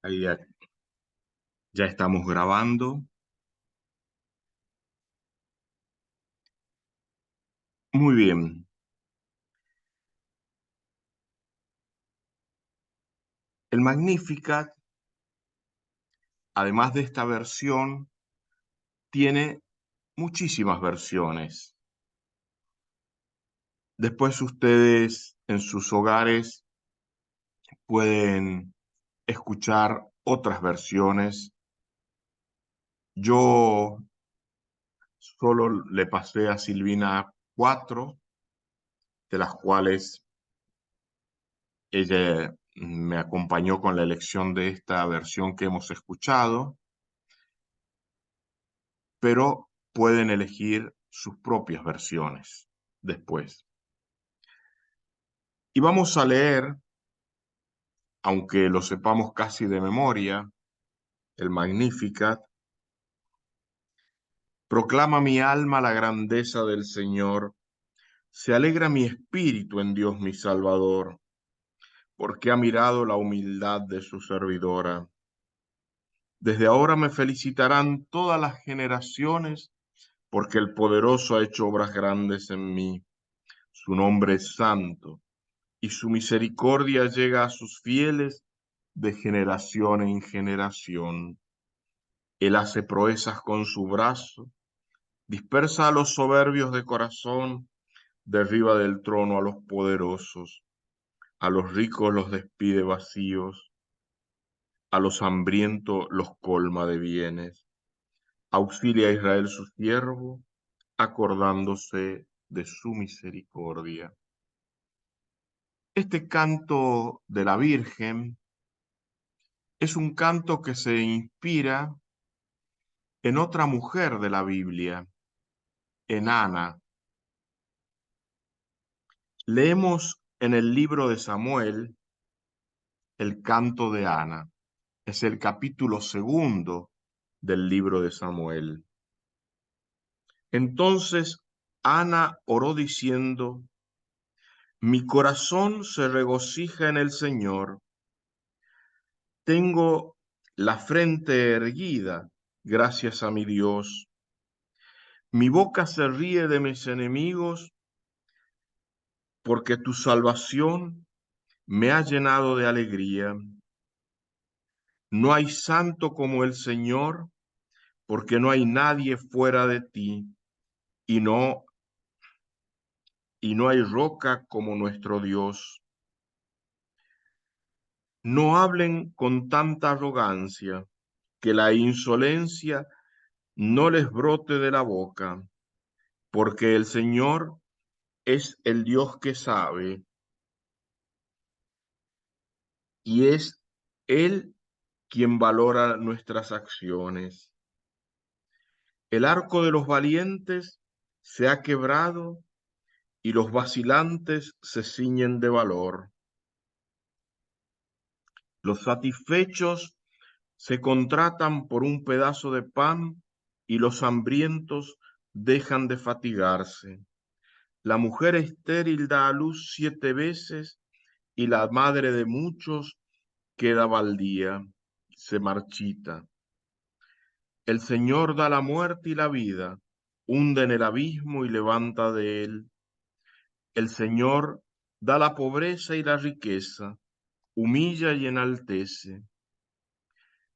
Ahí ya estamos grabando. Muy bien. El Magnificat, además de esta versión, tiene muchísimas versiones. Después ustedes en sus hogares pueden escuchar otras versiones. Yo solo le pasé a Silvina 4, de las cuales ella me acompañó con la elección de esta versión que hemos escuchado, pero pueden elegir sus propias versiones después. Y vamos a leer, aunque lo sepamos casi de memoria, el Magnificat. Proclama mi alma la grandeza del Señor, se alegra mi espíritu en Dios mi Salvador, porque ha mirado la humildad de su servidora. Desde ahora me felicitarán todas las generaciones, porque el poderoso ha hecho obras grandes en mí. Su nombre es santo, y su misericordia llega a sus fieles de generación en generación. Él hace proezas con su brazo, dispersa a los soberbios de corazón, derriba del trono a los poderosos, a los ricos los despide vacíos, a los hambrientos los colma de bienes. Auxilia a Israel su siervo, acordándose de su misericordia. Este canto de la Virgen es un canto que se inspira en otra mujer de la Biblia, en Ana. Leemos en el libro de Samuel el canto de Ana. Es el capítulo 2 del libro de Samuel. Entonces Ana oró diciendo: mi corazón se regocija en el Señor. Tengo la frente erguida, gracias a mi Dios. Mi boca se ríe de mis enemigos, porque tu salvación me ha llenado de alegría. No hay santo como el Señor, porque no hay nadie fuera de ti, y no, y no hay roca como nuestro Dios. No hablen con tanta arrogancia, que la insolencia no les brote de la boca, porque el Señor es el Dios que sabe, y es Él quien valora nuestras acciones. El arco de los valientes se ha quebrado, y los vacilantes se ciñen de valor. Los satisfechos se contratan por un pedazo de pan, y los hambrientos dejan de fatigarse. La mujer estéril da a luz 7 veces, y la madre de muchos queda baldía, se marchita. El Señor da la muerte y la vida, hunde en el abismo y levanta de él. El Señor da la pobreza y la riqueza, humilla y enaltece.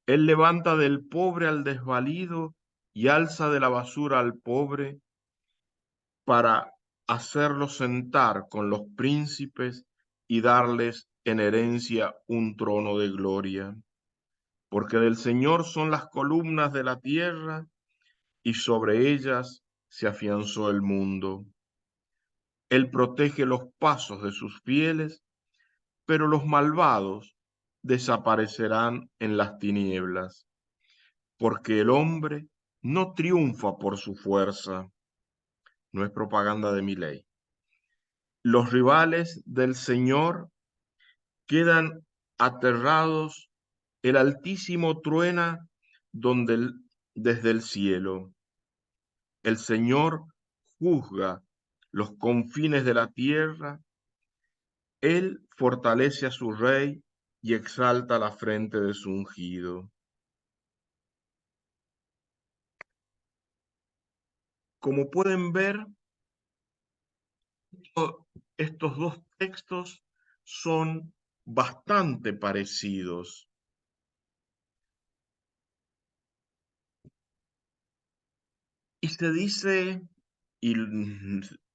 Él levanta del pobre al desvalido y alza de la basura al pobre, para hacerlo sentar con los príncipes y darles en herencia un trono de gloria. Porque del Señor son las columnas de la tierra, y sobre ellas se afianzó el mundo. Él protege los pasos de sus fieles, pero los malvados desaparecerán en las tinieblas, porque el hombre no triunfa por su fuerza. No es propaganda de mi ley. Los rivales del Señor quedan aterrados, el Altísimo truena desde el cielo. El Señor juzga los confines de la tierra, Él fortalece a su rey y exalta la frente de su ungido. Como pueden ver, estos dos textos son bastante parecidos. Y se dice, y,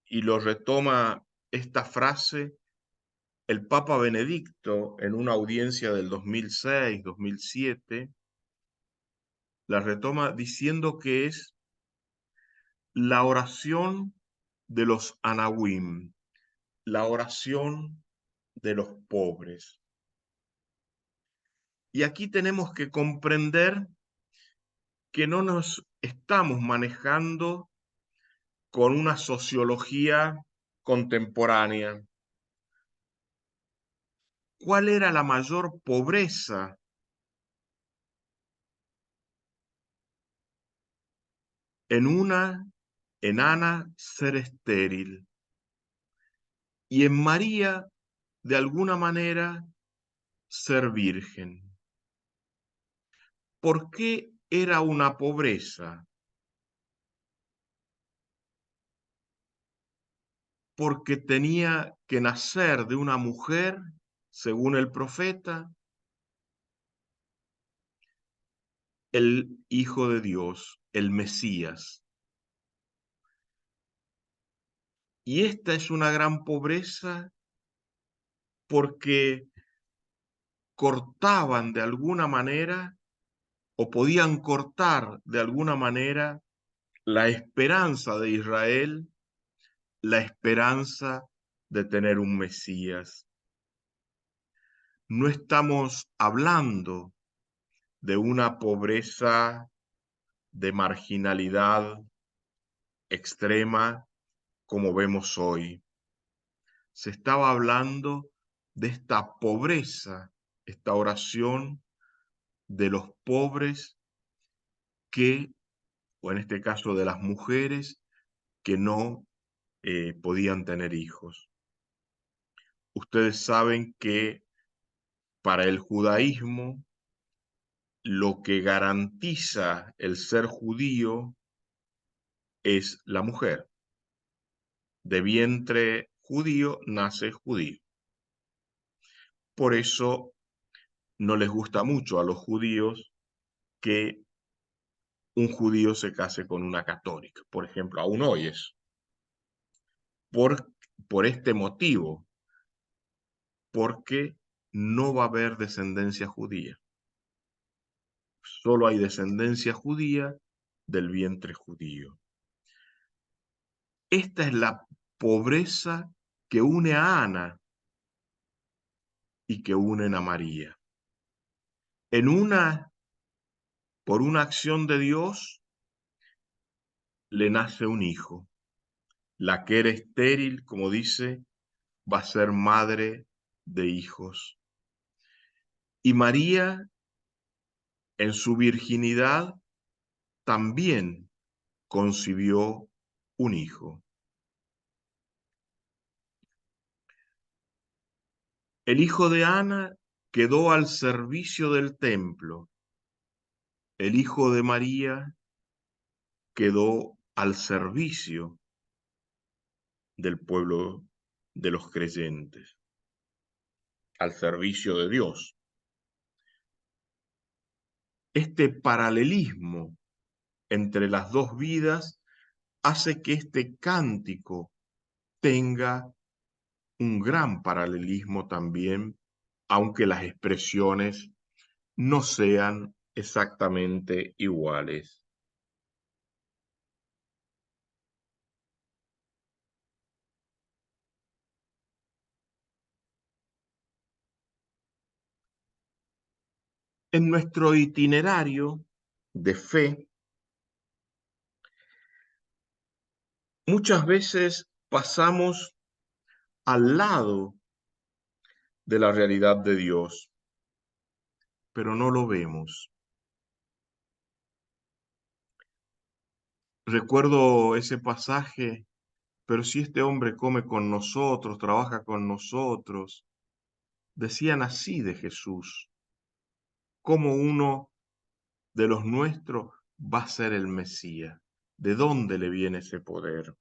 y lo retoma esta frase el Papa Benedicto en una audiencia del 2006, 2007, la retoma diciendo que es la oración de los Anahuim, la oración de los pobres. Y aquí tenemos que comprender que no nos estamos manejando con una sociología contemporánea. ¿Cuál era la mayor pobreza en una enana ser estéril? Y en María, de alguna manera, ser virgen. ¿Por qué era una pobreza? Porque tenía que nacer de una mujer, según el profeta, el Hijo de Dios, el Mesías. Y esta es una gran pobreza porque cortaban de alguna manera o podían cortar de alguna manera la esperanza de Israel, la esperanza de tener un Mesías. No estamos hablando de una pobreza de marginalidad extrema como vemos hoy. Se estaba hablando de esta pobreza, esta oración de los pobres que, o en este caso de las mujeres, que no podían tener hijos. Ustedes saben que para el judaísmo lo que garantiza el ser judío es la mujer. De vientre judío nace judío. Por eso no les gusta mucho a los judíos que un judío se case con una católica, por ejemplo, aún hoy es. Por, por este motivo, porque no va a haber descendencia judía. Solo hay descendencia judía del vientre judío. Esta es la pobreza que une a Ana y que unen a María. En una, por una acción de Dios, le nace un hijo. La que era estéril, como dice, va a ser madre de hijos. Y María, en su virginidad, también concibió un hijo. El hijo de Ana quedó al servicio del templo. El hijo de María quedó al servicio del pueblo de los creyentes, al servicio de Dios. Este paralelismo entre las dos vidas hace que este cántico tenga un gran paralelismo también, aunque las expresiones no sean exactamente iguales. En nuestro itinerario de fe, muchas veces pasamos al lado de la realidad de Dios, pero no lo vemos. Recuerdo ese pasaje, pero si este hombre come con nosotros, trabaja con nosotros, decían así de Jesús: ¿cómo uno de los nuestros va a ser el Mesías? ¿De dónde le viene ese poder?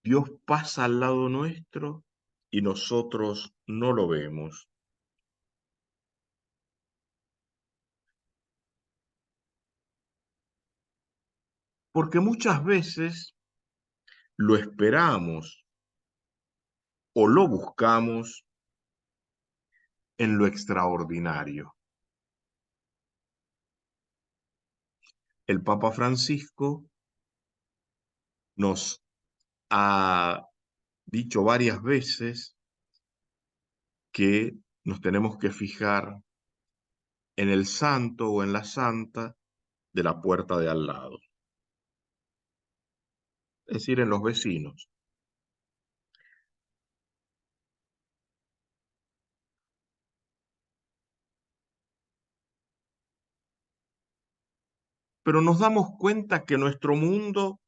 Dios pasa al lado nuestro y nosotros no lo vemos. Porque muchas veces lo esperamos o lo buscamos en lo extraordinario. El Papa Francisco nos ha dicho varias veces que nos tenemos que fijar en el santo o en la santa de la puerta de al lado, es decir, en los vecinos. Pero nos damos cuenta que nuestro mundo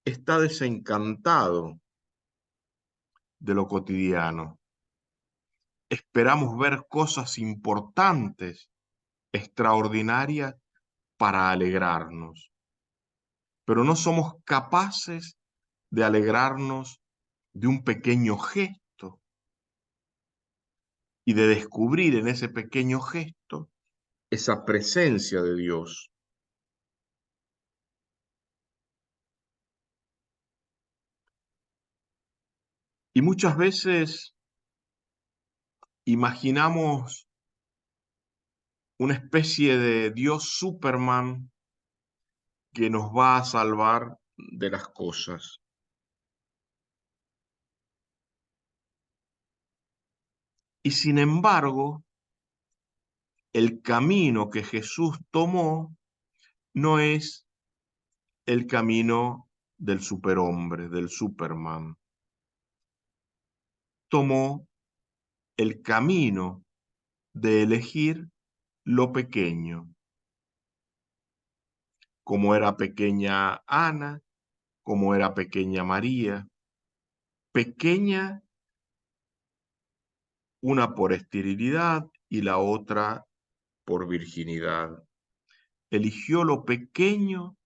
está desencantado de lo cotidiano. Esperamos ver cosas importantes, extraordinarias, para alegrarnos, pero no somos capaces de alegrarnos de un pequeño gesto y de descubrir en ese pequeño gesto esa presencia de Dios. Y muchas veces imaginamos una especie de Dios Superman que nos va a salvar de las cosas. Y sin embargo, el camino que Jesús tomó no es el camino del superhombre, del Superman. Tomó el camino de elegir lo pequeño, como era pequeña Ana, como era pequeña María, pequeña una por esterilidad y la otra por virginidad. Eligió lo pequeño,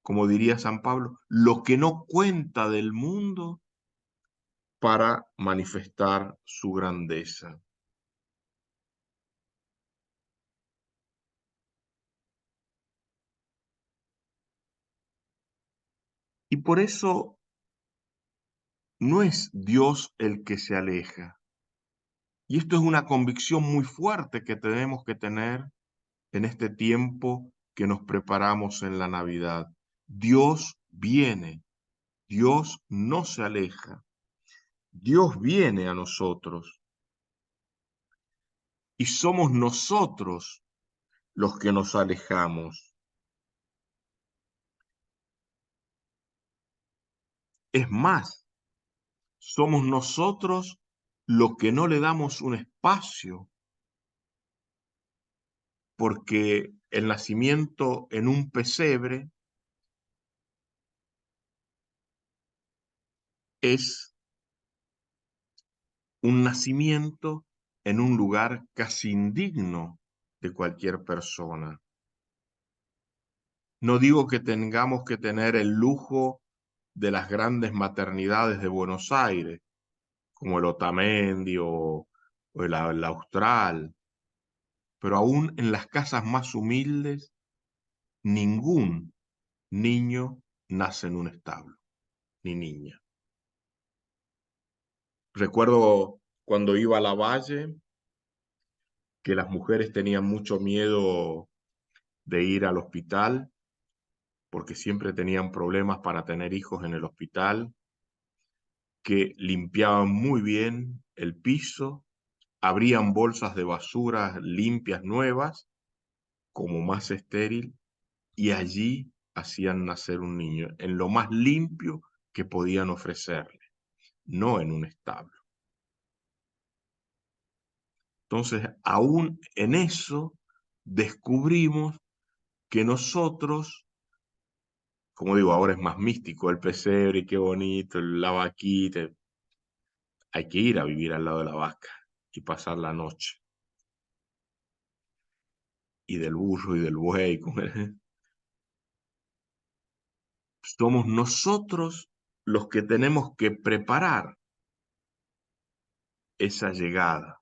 como diría San Pablo, lo que no cuenta del mundo para manifestar su grandeza. Y por eso no es Dios el que se aleja. Y esto es una convicción muy fuerte que tenemos que tener en este tiempo que nos preparamos en la Navidad. Dios viene, Dios no se aleja, Dios viene a nosotros y somos nosotros los que nos alejamos. Es más, somos nosotros los que no le damos un espacio, porque el nacimiento en un pesebre es un nacimiento en un lugar casi indigno de cualquier persona. No digo que tengamos que tener el lujo de las grandes maternidades de Buenos Aires, como el Otamendi o el Austral, pero aún en las casas más humildes, ningún niño nace en un establo, ni niña. Recuerdo cuando iba a la Valle, que las mujeres tenían mucho miedo de ir al hospital, porque siempre tenían problemas para tener hijos en el hospital, que limpiaban muy bien el piso, abrían bolsas de basura limpias nuevas, como más estéril, y allí hacían nacer un niño, en lo más limpio que podían ofrecerle, no en un establo. Entonces, aún en eso, descubrimos que nosotros, como digo, ahora es más místico el pesebre, y qué bonito, la vaquita. hay que ir a vivir al lado de la vaca y pasar la noche. Y del burro y del buey. Somos nosotros los que tenemos que preparar esa llegada,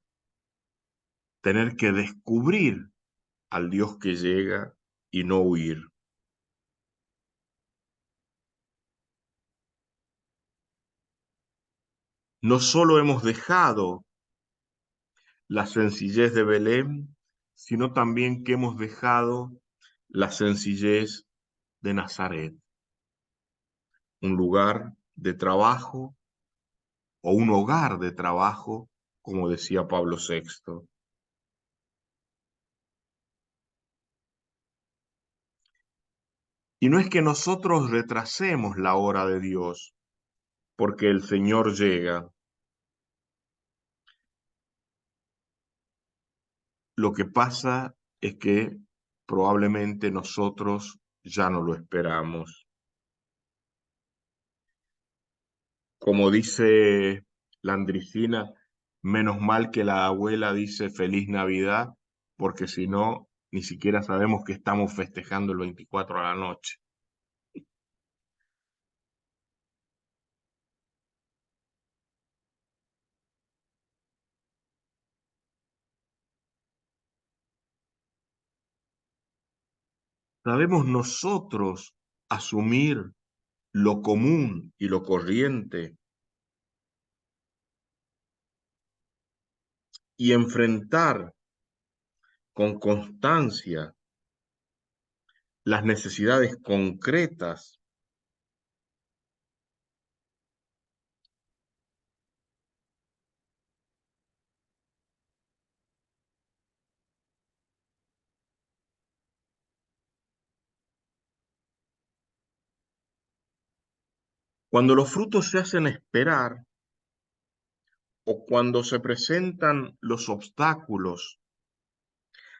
tener que descubrir al Dios que llega y no huir. No solo hemos dejado la sencillez de Belén, sino también que hemos dejado la sencillez de Nazaret, un lugar de trabajo o un hogar de trabajo, como decía Pablo VI. Y no es que nosotros retrasemos la hora de Dios, porque el Señor llega. Lo que pasa es que probablemente nosotros ya no lo esperamos. Como dice Landricina, menos mal que la abuela dice Feliz Navidad, porque si no, ni siquiera sabemos que estamos festejando el 24 a la noche. ¿Sabemos nosotros asumir lo común y lo corriente y enfrentar con constancia las necesidades concretas? Cuando los frutos se hacen esperar o cuando se presentan los obstáculos,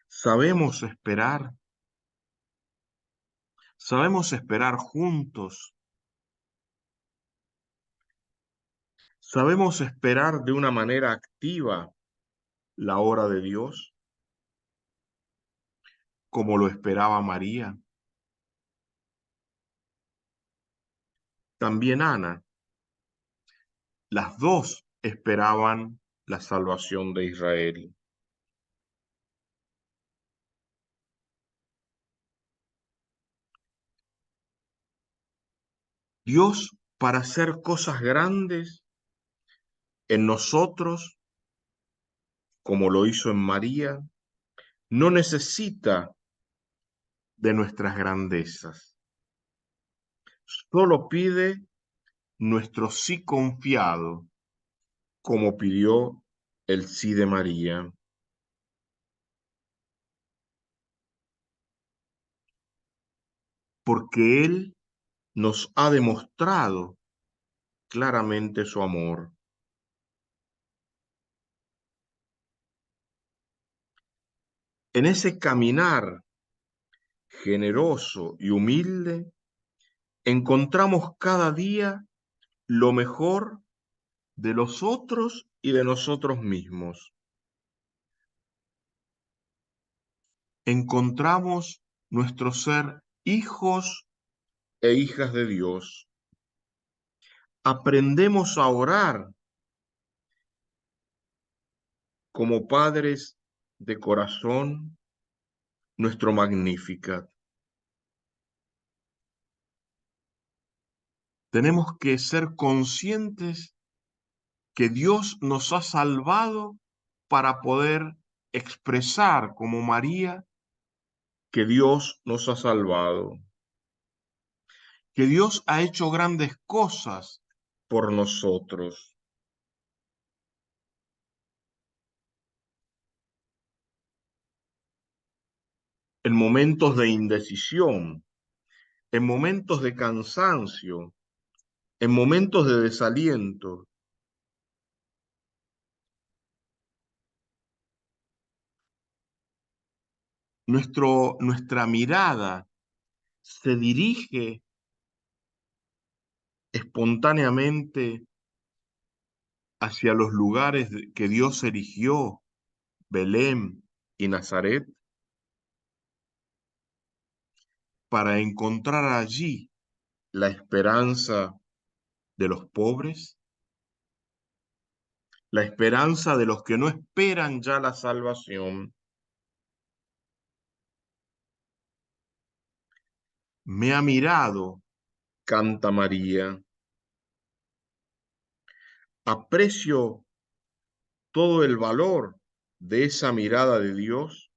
sabemos esperar juntos, sabemos esperar de una manera activa la hora de Dios, como lo esperaba María. También Ana, las dos esperaban la salvación de Israel. Dios, para hacer cosas grandes en nosotros, como lo hizo en María, no necesita de nuestras grandezas, solo pide nuestro sí confiado, como pidió el sí de María, porque Él nos ha demostrado claramente su amor. En ese caminar generoso y humilde, encontramos cada día lo mejor de los otros y de nosotros mismos. Encontramos nuestro ser hijos e hijas de Dios. Aprendemos a orar como padres de corazón nuestro Magnificat. Tenemos que ser conscientes que Dios nos ha salvado para poder expresar como María que Dios nos ha salvado, que Dios ha hecho grandes cosas por nosotros. En momentos de indecisión, en momentos de cansancio, en momentos de desaliento, nuestra mirada se dirige espontáneamente hacia los lugares que Dios erigió, Belén y Nazaret, para encontrar allí la esperanza de los pobres, la esperanza de los que no esperan ya la salvación. Me ha mirado, canta María. Aprecio todo el valor de esa mirada de Dios,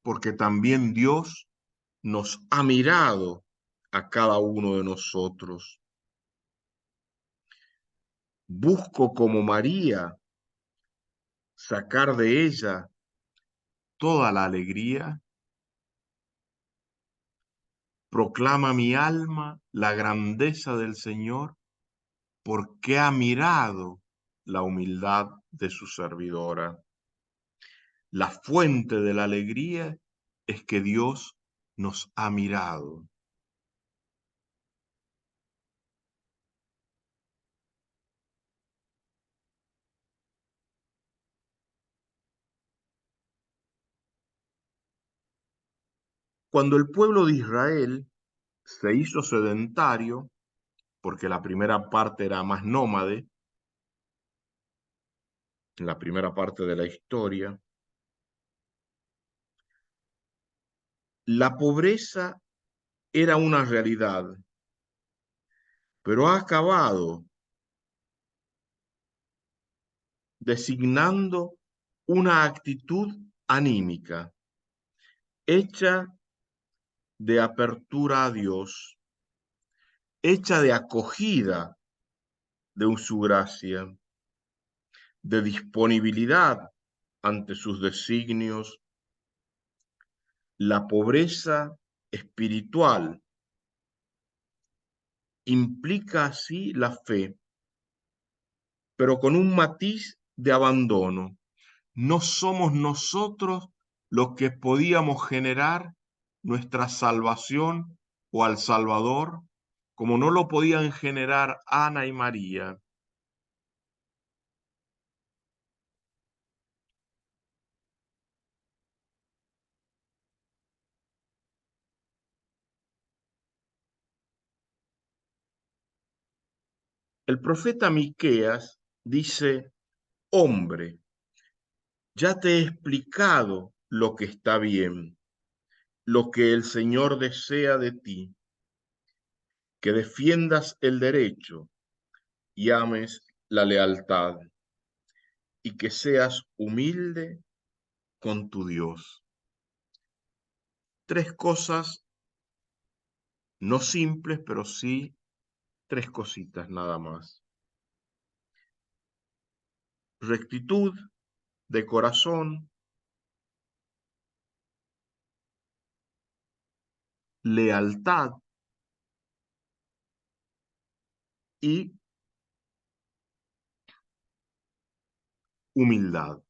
porque también Dios nos ha mirado a cada uno de nosotros. Busco como María sacar de ella toda la alegría. Proclama mi alma la grandeza del Señor, porque ha mirado la humildad de su servidora. La fuente de la alegría es que Dios nos ha mirado. Cuando el pueblo de Israel se hizo sedentario, porque la primera parte era más nómade, en la primera parte de la historia, la pobreza era una realidad, pero ha acabado designando una actitud anímica, hecha de apertura a Dios, hecha de acogida de su gracia, de disponibilidad ante sus designios. La pobreza espiritual implica así la fe, pero con un matiz de abandono. No somos nosotros los que podíamos generar nuestra salvación o al Salvador, como no lo podían generar Ana y María. El profeta Miqueas dice: hombre, ya te he explicado lo que está bien, lo que el Señor desea de ti, que defiendas el derecho y ames la lealtad, y que seas humilde con tu Dios. Tres cosas, no simples, pero sí tres cositas nada más. Rectitud de corazón, lealtad y humildad.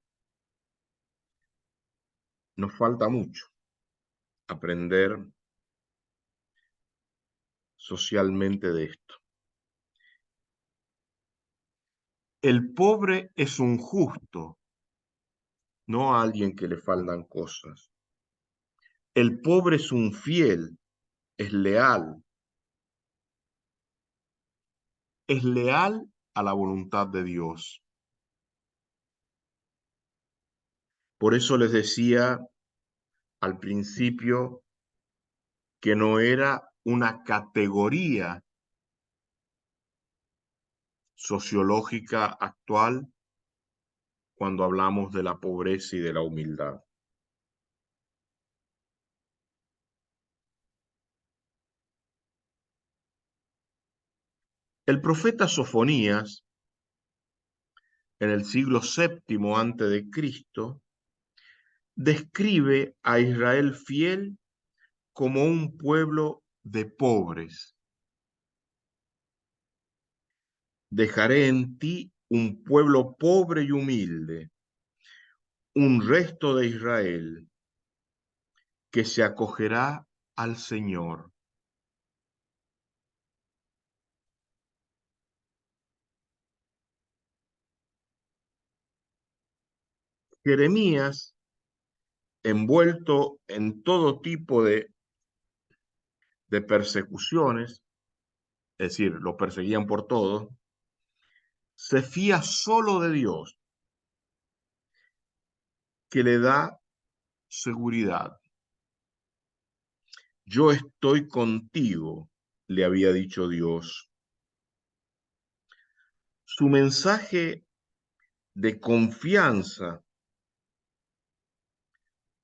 Nos falta mucho aprender socialmente de esto. El pobre es un justo, no alguien que le faltan cosas. El pobre es un fiel, es leal a la voluntad de Dios. Por eso les decía al principio que no era una categoría sociológica actual cuando hablamos de la pobreza y de la humildad. El profeta Sofonías, en el siglo VII antes de Cristo, describe a Israel fiel como un pueblo de pobres. Dejaré en ti un pueblo pobre y humilde, un resto de Israel que se acogerá al Señor. Jeremías, envuelto en todo tipo de persecuciones, es decir, lo perseguían por todo, se fía solo de Dios, que le da seguridad. Yo estoy contigo, le había dicho Dios. Su mensaje de confianza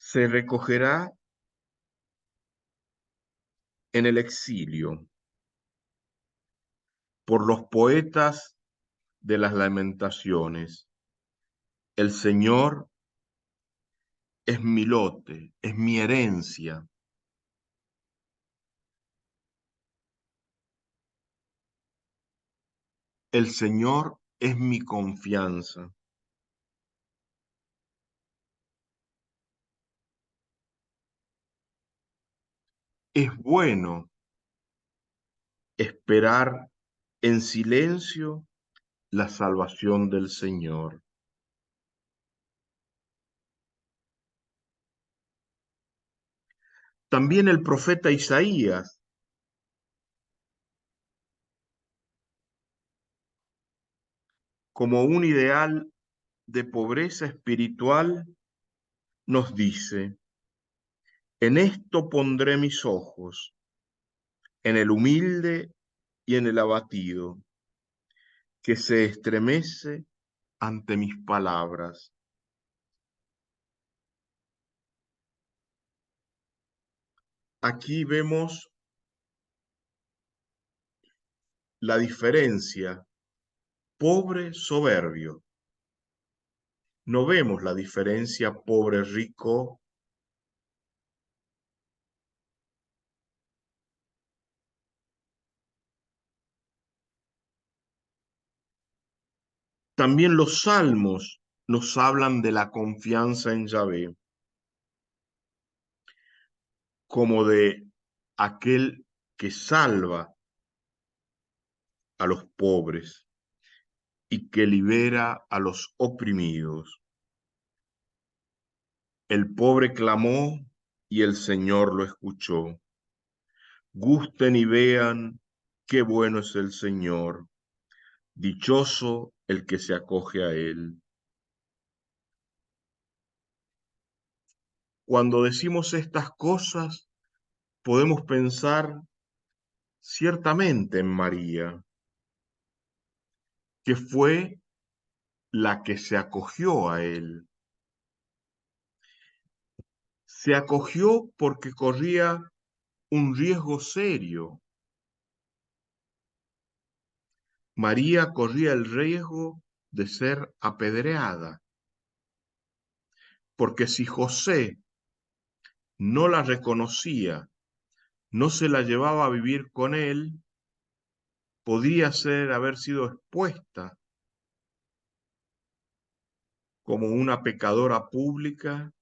se recogerá en el exilio por los poetas de las lamentaciones. El Señor es mi lote, es mi herencia. El Señor es mi confianza. Es bueno esperar en silencio la salvación del Señor. También el profeta Isaías, como un ideal de pobreza espiritual, nos dice, en esto pondré mis ojos, en el humilde y en el abatido, que se estremece ante mis palabras. Aquí vemos la diferencia, pobre soberbio. No vemos la diferencia pobre rico. También los salmos nos hablan de la confianza en Yahvé, como de aquel que salva a los pobres y que libera a los oprimidos. El pobre clamó y el Señor lo escuchó. Gusten y vean qué bueno es el Señor. Dichoso el que se acoge a él. Cuando decimos estas cosas, podemos pensar ciertamente en María, que fue la que se acogió a él. Se acogió porque corría un riesgo serio. María corría el riesgo de ser apedreada, porque si José no la reconocía, no se la llevaba a vivir con él, podría haber sido expuesta como una pecadora pública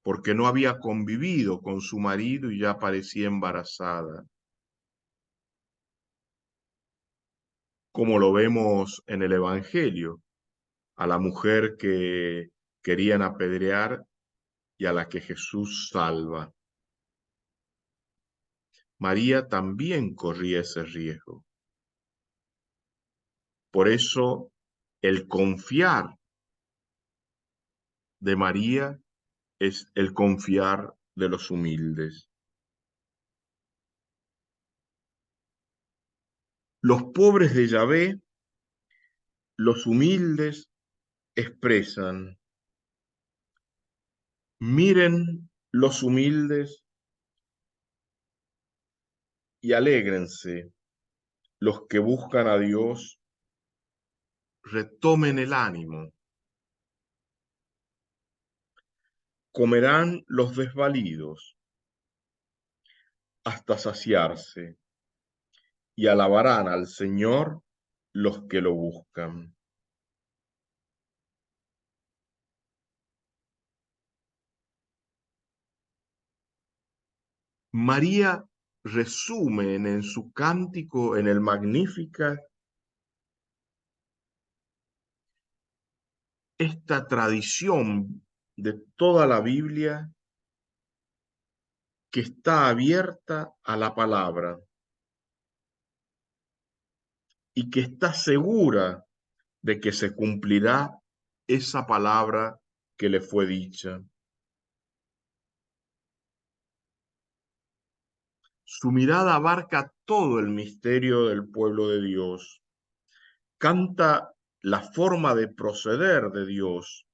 porque no había convivido con su marido y ya parecía embarazada, como lo vemos en el Evangelio, a la mujer que querían apedrear y a la que Jesús salva. María también corría ese riesgo. Por eso el confiar de María es el confiar de los humildes. Los pobres de Yahvé, los humildes, expresan, miren los humildes y alégrense, los que buscan a Dios, retomen el ánimo, comerán los desvalidos hasta saciarse y alabarán al Señor los que lo buscan. María resume en su cántico, en el Magníficat, esta tradición de toda la Biblia que está abierta a la palabra y que está segura de que se cumplirá esa palabra que le fue dicha. Su mirada abarca todo el misterio del pueblo de Dios. Canta la forma de proceder de Dios,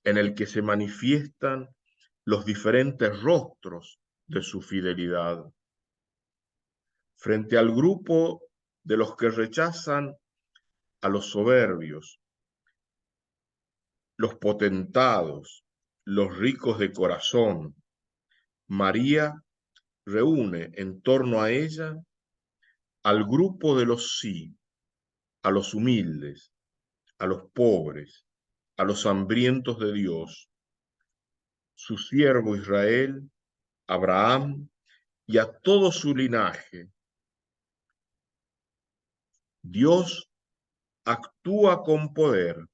en el que se manifiestan los diferentes rostros de su fidelidad. Frente al grupo de los que rechazan a los soberbios, los potentados, los ricos de corazón, María reúne en torno a ella al grupo de los sí, a los humildes, a los pobres, a los hambrientos de Dios, su siervo Israel, Abraham y a todo su linaje. Dios actúa con poder,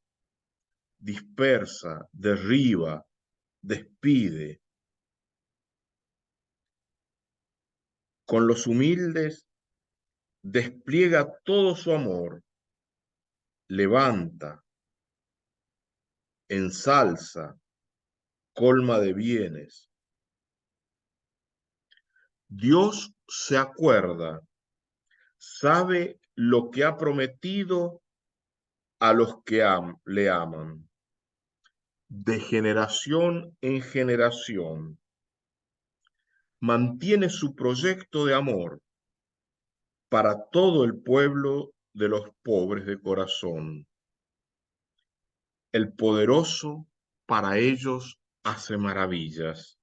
dispersa, derriba, despide. Con los humildes despliega todo su amor, levanta, ensalza, colma de bienes. Dios se acuerda, sabe lo que ha prometido a los que le aman, de generación en generación. Mantiene su proyecto de amor para todo el pueblo de los pobres de corazón. El poderoso para ellos hace maravillas.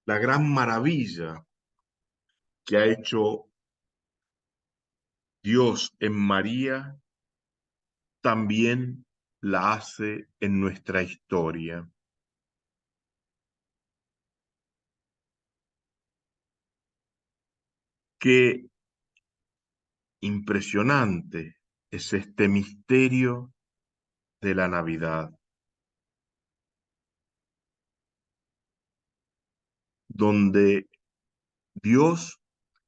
La gran maravilla que ha hecho Dios en María también la hace en nuestra historia. Qué impresionante es este misterio de la Navidad, donde Dios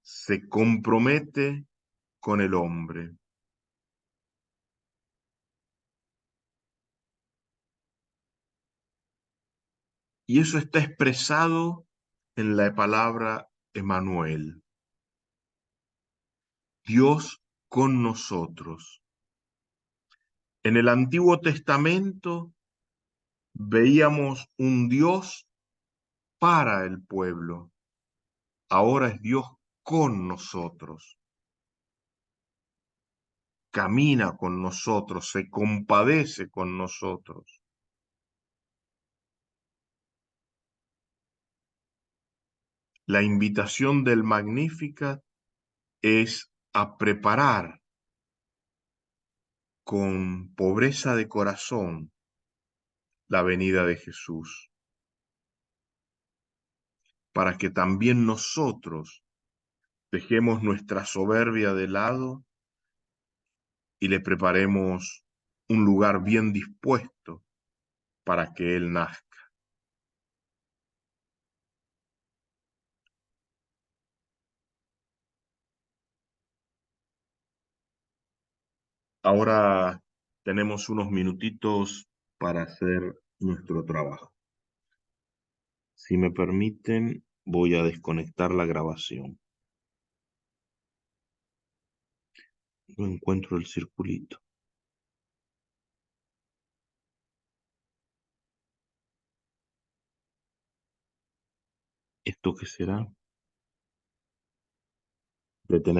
se compromete con el hombre. Y eso está expresado en la palabra Emmanuel, Dios con nosotros. En el Antiguo Testamento veíamos un Dios para el pueblo. Ahora es Dios con nosotros. Camina con nosotros, se compadece con nosotros. La invitación del Magnificat es a preparar con pobreza de corazón la venida de Jesús, para que también nosotros dejemos nuestra soberbia de lado y le preparemos un lugar bien dispuesto para que Él nazca. Ahora tenemos unos minutitos para hacer nuestro trabajo. Si me permiten, voy a desconectar la grabación. No encuentro el circulito. ¿Esto qué será? Detener.